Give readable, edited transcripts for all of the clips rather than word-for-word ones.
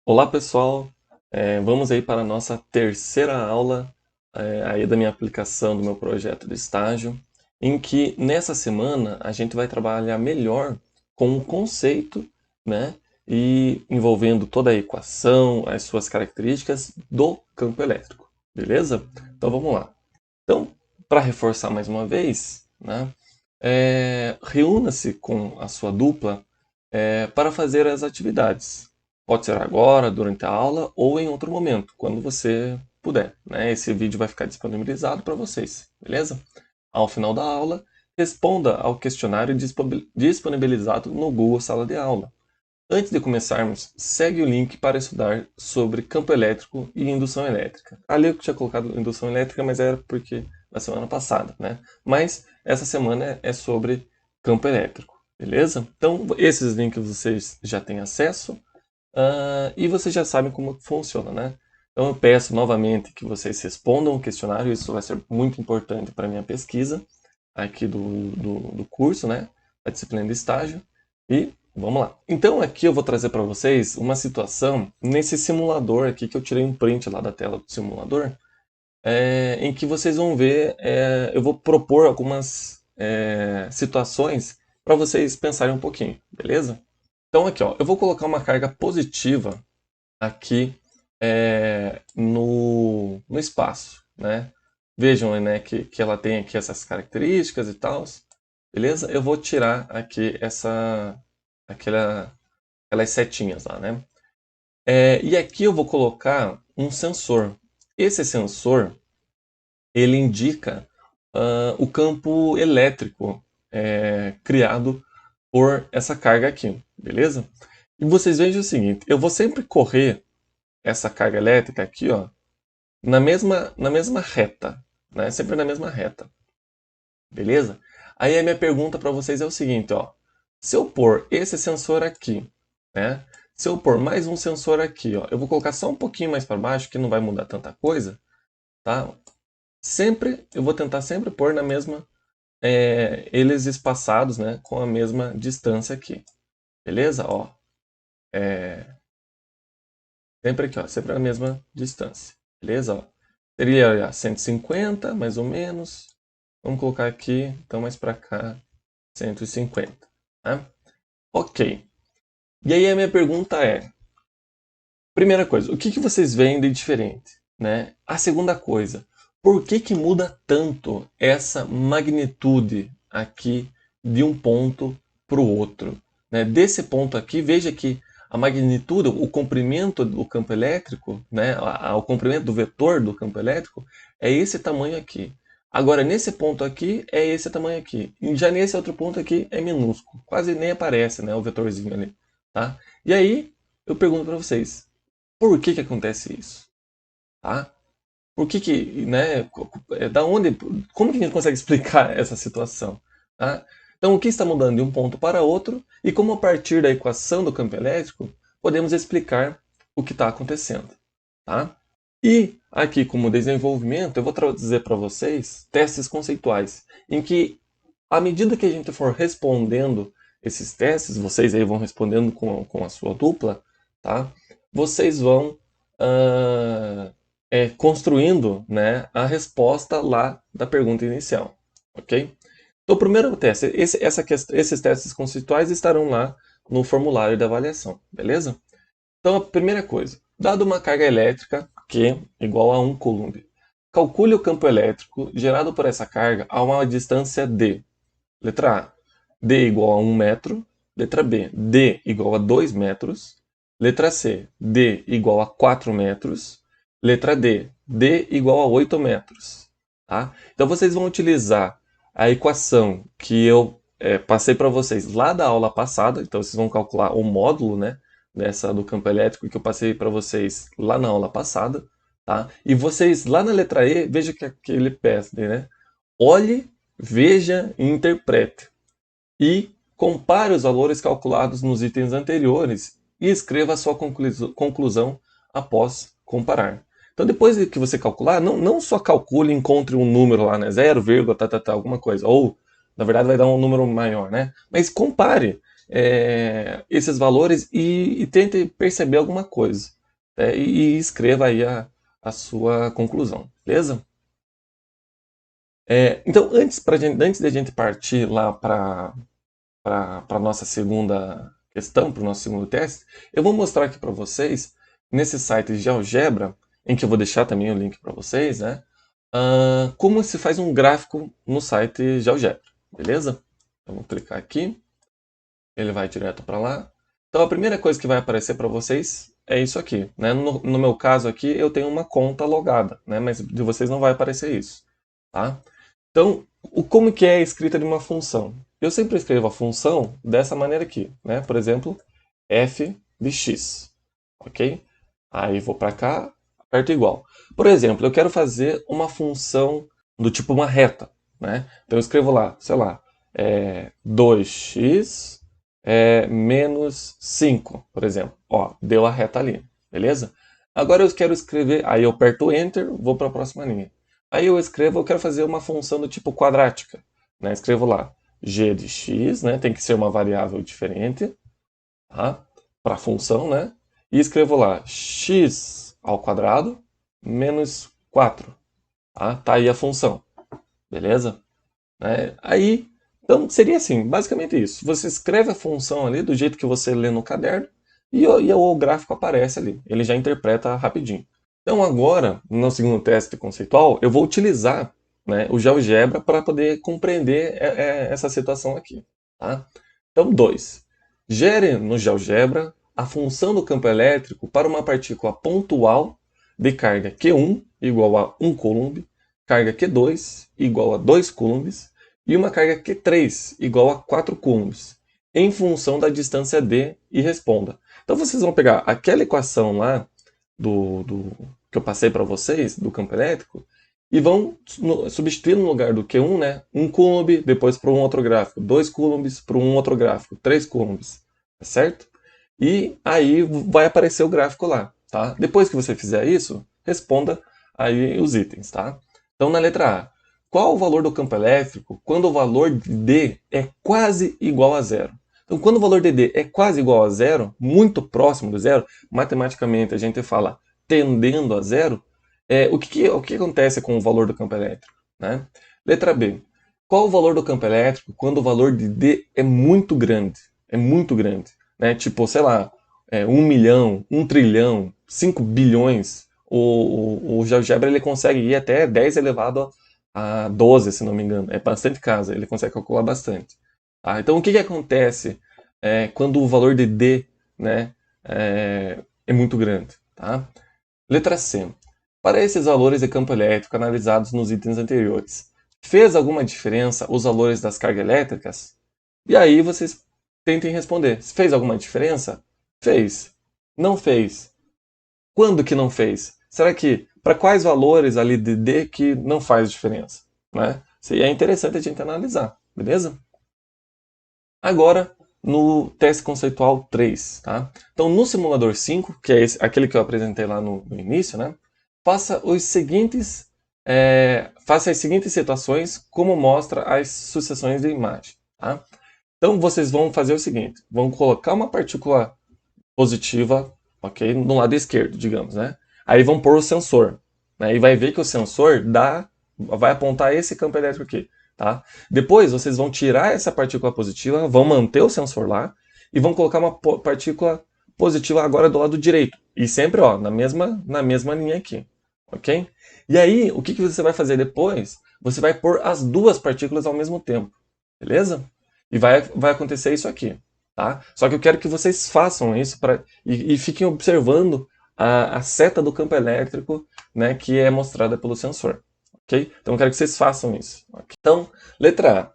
Olá pessoal, vamos aí para a nossa terceira aula aí da minha aplicação do meu projeto de estágio, em que nessa semana a gente vai trabalhar melhor com o conceito, né, e envolvendo toda a equação, as suas características do campo elétrico, beleza? Então vamos lá. Então, para reforçar mais uma vez, né, reúna-se com a sua dupla para fazer as atividades. Pode ser agora, durante a aula ou em outro momento, quando você puder, né? Esse vídeo vai ficar disponibilizado para vocês, beleza? Ao final da aula, responda ao questionário disponibilizado no Google Sala de Aula. Antes de começarmos, segue o link para estudar sobre campo elétrico e indução elétrica. Ali eu tinha colocado indução elétrica, mas era porque na semana passada, né? Mas essa semana é sobre campo elétrico, beleza? Então, esses links vocês já têm acesso e vocês já sabem como funciona, né? Então, eu peço novamente que vocês respondam o questionário, isso vai ser muito importante para a minha pesquisa aqui do curso, né? Da disciplina de estágio. E vamos lá. Então, aqui eu vou trazer para vocês uma situação nesse simulador aqui que eu tirei um print lá da tela do simulador, em que vocês vão ver, eu vou propor algumas situações para vocês pensarem um pouquinho, beleza? Então aqui, ó, eu vou colocar uma carga positiva aqui no espaço, né? Vejam, né, que ela tem aqui essas características e tal, beleza? Eu vou tirar aqui aquelas setinhas lá, né? E aqui eu vou colocar um sensor. Esse sensor, ele indica o campo elétrico criado por essa carga aqui, beleza? E vocês vejam o seguinte, eu vou sempre correr essa carga elétrica aqui, ó, na mesma reta, né? Sempre na mesma reta, beleza? Aí a minha pergunta para vocês é o seguinte, ó, se eu pôr esse sensor aqui, né? Se eu pôr mais um sensor aqui, ó, eu vou colocar só um pouquinho mais para baixo, que não vai mudar tanta coisa, tá? Sempre, eu vou tentar sempre pôr na mesma, eles espaçados, né, com a mesma distância aqui, beleza? Ó, sempre aqui, ó, sempre na mesma distância, beleza? Ó, seria ó, 150, mais ou menos. Vamos colocar aqui, então mais para cá, 150, tá? Ok. E aí a minha pergunta é, primeira coisa, o que vocês veem de diferente, né? A segunda coisa, por que muda tanto essa magnitude aqui de um ponto para o outro, né? Desse ponto aqui, veja que a magnitude, o comprimento do campo elétrico, né? O comprimento do vetor do campo elétrico é esse tamanho aqui. Agora, nesse ponto aqui, é esse tamanho aqui. E já nesse outro ponto aqui, é minúsculo. Quase nem aparece, né, o vetorzinho ali. Tá? E aí, eu pergunto para vocês, por que acontece isso? Tá? Por né, da onde, como que a gente consegue explicar essa situação? Tá? Então, o que está mudando de um ponto para outro e como a partir da equação do campo elétrico podemos explicar o que está acontecendo, tá? E aqui, como desenvolvimento, eu vou trazer para vocês testes conceituais, em que, à medida que a gente for respondendo esses testes, vocês aí vão respondendo com a sua dupla, tá? Vocês vão construindo, né, a resposta lá da pergunta inicial, ok? Então, o primeiro teste, esses testes conceituais estarão lá no formulário da avaliação, beleza? Então, a primeira coisa, dado uma carga elétrica Q igual a 1 coulomb, calcule o campo elétrico gerado por essa carga a uma distância d. Letra A, d igual a 1 metro. Letra B, d igual a 2 metros. Letra C, d igual a 4 metros. Letra D, d igual a 8 metros. Tá? Então, vocês vão utilizar a equação que eu passei para vocês lá da aula passada. Então, vocês vão calcular o módulo, né, dessa do campo elétrico que eu passei para vocês lá na aula passada. Tá? E vocês, lá na letra E, veja que ele pede, né? Olhe, veja e interprete. E compare os valores calculados nos itens anteriores e escreva a sua conclusão após comparar. Então, depois de que você calcular, não só calcule e encontre um número lá, né? 0, alguma coisa. Ou, na verdade, vai dar um número maior, né? Mas compare. esses valores e tente perceber alguma coisa. E escreva aí a sua conclusão, beleza? Então, antes da gente partir lá para a nossa segunda questão, para o nosso segundo teste, eu vou mostrar aqui para vocês, nesse site de GeoGebra, em que eu vou deixar também o link para vocês, né? Como se faz um gráfico no site GeoGebra, beleza? Então, vou clicar aqui, ele vai direto para lá. Então, a primeira coisa que vai aparecer para vocês é isso aqui, né? No meu caso aqui, eu tenho uma conta logada, né? Mas de vocês não vai aparecer isso, tá? Então, como que é a escrita de uma função? Eu sempre escrevo a função dessa maneira aqui, né? Por exemplo, f de x, ok? Aí vou para cá, aperto igual. Por exemplo, eu quero fazer uma função do tipo uma reta, né? Então eu escrevo lá, sei lá, 2x menos 5, por exemplo. Ó, deu a reta ali, beleza? Agora eu quero escrever, aí eu aperto Enter, vou para a próxima linha. Aí eu escrevo, eu quero fazer uma função do tipo quadrática, né? Escrevo lá, g de x, né? Tem que ser uma variável diferente, tá? Para a função, né? E escrevo lá, x ao quadrado menos 4, tá? Tá aí a função, beleza? Aí, então seria assim, basicamente isso. Você escreve a função ali do jeito que você lê no caderno e o gráfico aparece ali. Ele já interpreta rapidinho. Então agora, no segundo teste conceitual, eu vou utilizar, né, o GeoGebra para poder compreender essa situação aqui. Tá? Então, 2. Gere no GeoGebra a função do campo elétrico para uma partícula pontual de carga Q1 igual a 1 coulomb, carga Q2 igual a 2 coulombs e uma carga Q3 igual a 4 coulombs, em função da distância d e responda. Então vocês vão pegar aquela equação lá que eu passei para vocês, do campo elétrico, e vão substituir no lugar do Q1, né, 1 coulomb, depois para um outro gráfico, 2 coulombs para um outro gráfico, 3 coulombs, tá certo? E aí vai aparecer o gráfico lá, tá? Depois que você fizer isso, responda aí os itens, tá? Então na letra A, qual o valor do campo elétrico quando o valor de D é quase igual a zero? Então quando o valor de D é quase igual a zero, muito próximo do zero, matematicamente a gente fala tendendo a zero, o que acontece com o valor do campo elétrico? Né? Letra B. Qual o valor do campo elétrico quando o valor de D é muito grande? É muito grande. Né? Tipo, sei lá, 1 milhão, 1 trilhão, 5 bilhões. O GeoGebra ele consegue ir até 10 elevado a 12, se não me engano. É bastante casa, ele consegue calcular bastante. Tá? Então, o que acontece quando o valor de D, né, é muito grande? Tá? Letra C. Para esses valores de campo elétrico analisados nos itens anteriores, fez alguma diferença os valores das cargas elétricas? E aí vocês tentem responder. Fez alguma diferença? Fez. Não fez. Quando que não fez? Será que para quais valores ali de D que não faz diferença? Né? Isso aí é interessante a gente analisar, beleza? Agora, no teste conceitual 3, tá? Então, no simulador 5, que é aquele que eu apresentei lá no início, né? Faça faça as seguintes situações como mostra as sucessões de imagem, tá? Então, vocês vão fazer o seguinte, vão colocar uma partícula positiva, ok? No lado esquerdo, digamos, né? Aí vão pôr o sensor, né? E vai ver que o sensor vai apontar esse campo elétrico aqui, tá? Depois vocês vão tirar essa partícula positiva, vão manter o sensor lá e vão colocar uma partícula positiva agora do lado direito. E sempre, ó, na mesma linha aqui, ok? E aí, o que você vai fazer depois? Você vai pôr as duas partículas ao mesmo tempo, beleza? E vai acontecer isso aqui. Tá? Só que eu quero que vocês façam isso e fiquem observando a seta do campo elétrico, né, que é mostrada pelo sensor. Okay? Então eu quero que vocês façam isso. Okay? Então, letra A.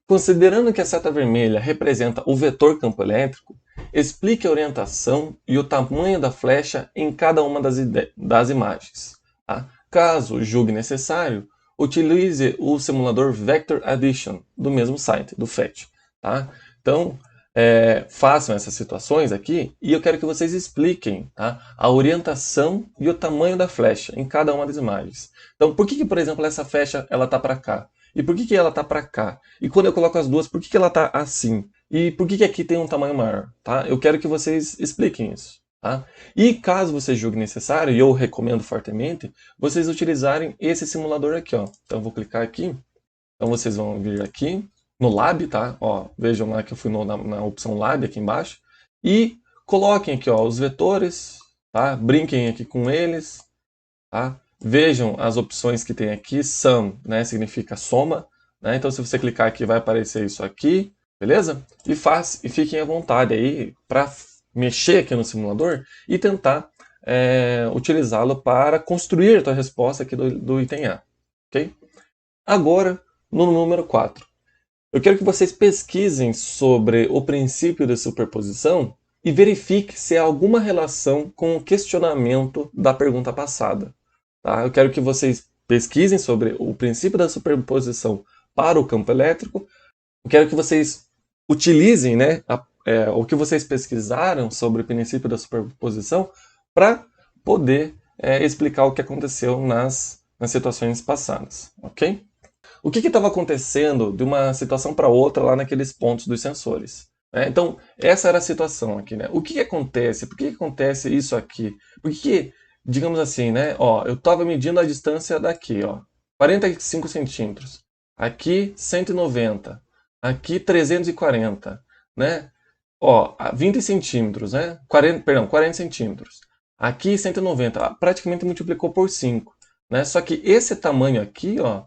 Considerando que a seta vermelha representa o vetor campo elétrico, explique a orientação e o tamanho da flecha em cada uma das imagens. Tá? Caso julgue necessário, utilize o simulador Vector Addition do mesmo site, do FET. Tá? Então, façam essas situações aqui e eu quero que vocês expliquem, tá, a orientação e o tamanho da flecha em cada uma das imagens. Então, por que, por exemplo, essa flecha está para cá? E por que ela está para cá? E quando eu coloco as duas, por que ela está assim? e por que aqui tem um tamanho maior, tá? Eu quero que vocês expliquem isso, tá? E caso você julgue necessário, e eu recomendo fortemente, vocês utilizarem esse simulador aqui, ó. Então eu vou clicar aqui, então vocês vão vir aqui no Lab, tá? Ó, vejam lá que eu fui na opção Lab aqui embaixo, e coloquem aqui, ó, os vetores, tá? Brinquem aqui com eles, tá? Vejam as opções que tem aqui, sum, né, significa soma, né? Então se você clicar aqui vai aparecer isso aqui, beleza? E fiquem à vontade aí para mexer aqui no simulador e tentar utilizá-lo para construir a tua resposta aqui do item A, ok? Agora, no número 4. Eu quero que vocês pesquisem sobre o princípio de superposição e verifique se há alguma relação com o questionamento da pergunta passada. Tá? Eu quero que vocês pesquisem sobre o princípio da superposição para o campo elétrico. Eu quero que vocês utilizem, né, o que vocês pesquisaram sobre o princípio da superposição para poder explicar o que aconteceu nas situações passadas, ok? O que estava acontecendo de uma situação para outra lá naqueles pontos dos sensores? Né? Então, essa era a situação aqui. Né? O que acontece? Por que acontece isso aqui? Por que, digamos assim, né? Ó, eu estava medindo a distância daqui, ó, 45 centímetros. Aqui, 190. Aqui, 340. Né? Ó, 20 centímetros, né? 40 centímetros. Aqui, 190. Praticamente multiplicou por 5. Né? Só que esse tamanho aqui, ó,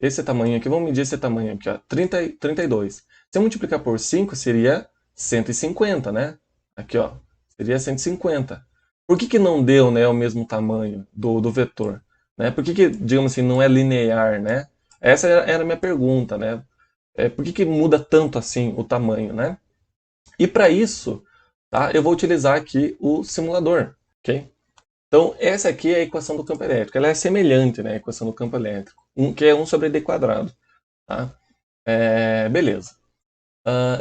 esse tamanho aqui, vamos medir esse tamanho aqui, ó, 32. Se eu multiplicar por 5, seria 150, né? Aqui, ó, seria 150. Por que não deu, né, o mesmo tamanho do vetor? Né? Por que, digamos assim, não é linear, né? Essa era a minha pergunta, né? Por que muda tanto assim o tamanho, né? E para isso, tá, eu vou utilizar aqui o simulador, ok? Então, essa aqui é a equação do campo elétrico. Ela é semelhante, né, à equação do campo elétrico, que é 1 sobre d quadrado. Tá? Beleza.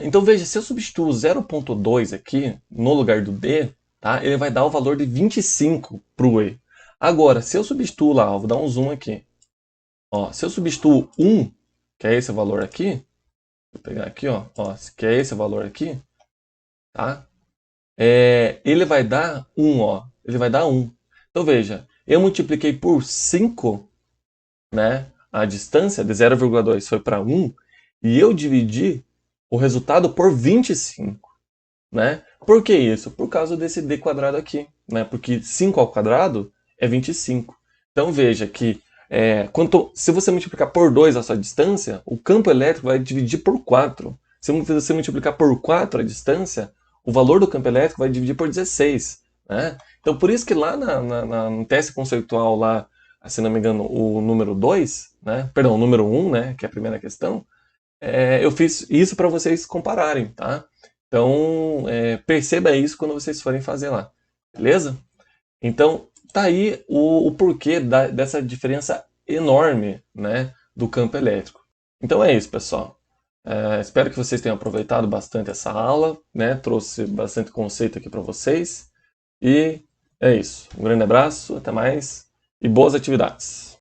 Então, veja, se eu substituo 0,2 aqui no lugar do d, tá, ele vai dar o valor de 25 para o e. Agora, se eu substituo lá, vou dar um zoom aqui. Ó, se eu substituo 1, que é esse valor aqui, vou pegar aqui, ó, que é esse valor aqui, tá? Ele vai dar 1, ó. Ele vai dar 1. Então veja, eu multipliquei por 5, né, a distância de 0,2 foi para 1, e eu dividi o resultado por 25. Né? Por que isso? Por causa desse d quadrado aqui. Né? Porque 5 ao quadrado é 25. Então veja que se você multiplicar por 2 a sua distância, o campo elétrico vai dividir por 4. Se você multiplicar por 4 a distância, o valor do campo elétrico vai dividir por 16. Né? Então por isso que lá no teste conceitual, lá, se não me engano, o número 2, né? Perdão, o número 1, né? Que é a primeira questão, eu fiz isso para vocês compararem. Tá? Então perceba isso quando vocês forem fazer lá. Beleza? Então, tá aí o porquê dessa diferença enorme, né, do campo elétrico. Então é isso, pessoal. Espero que vocês tenham aproveitado bastante essa aula, né, trouxe bastante conceito aqui para vocês. E é isso. Um grande abraço, até mais e boas atividades.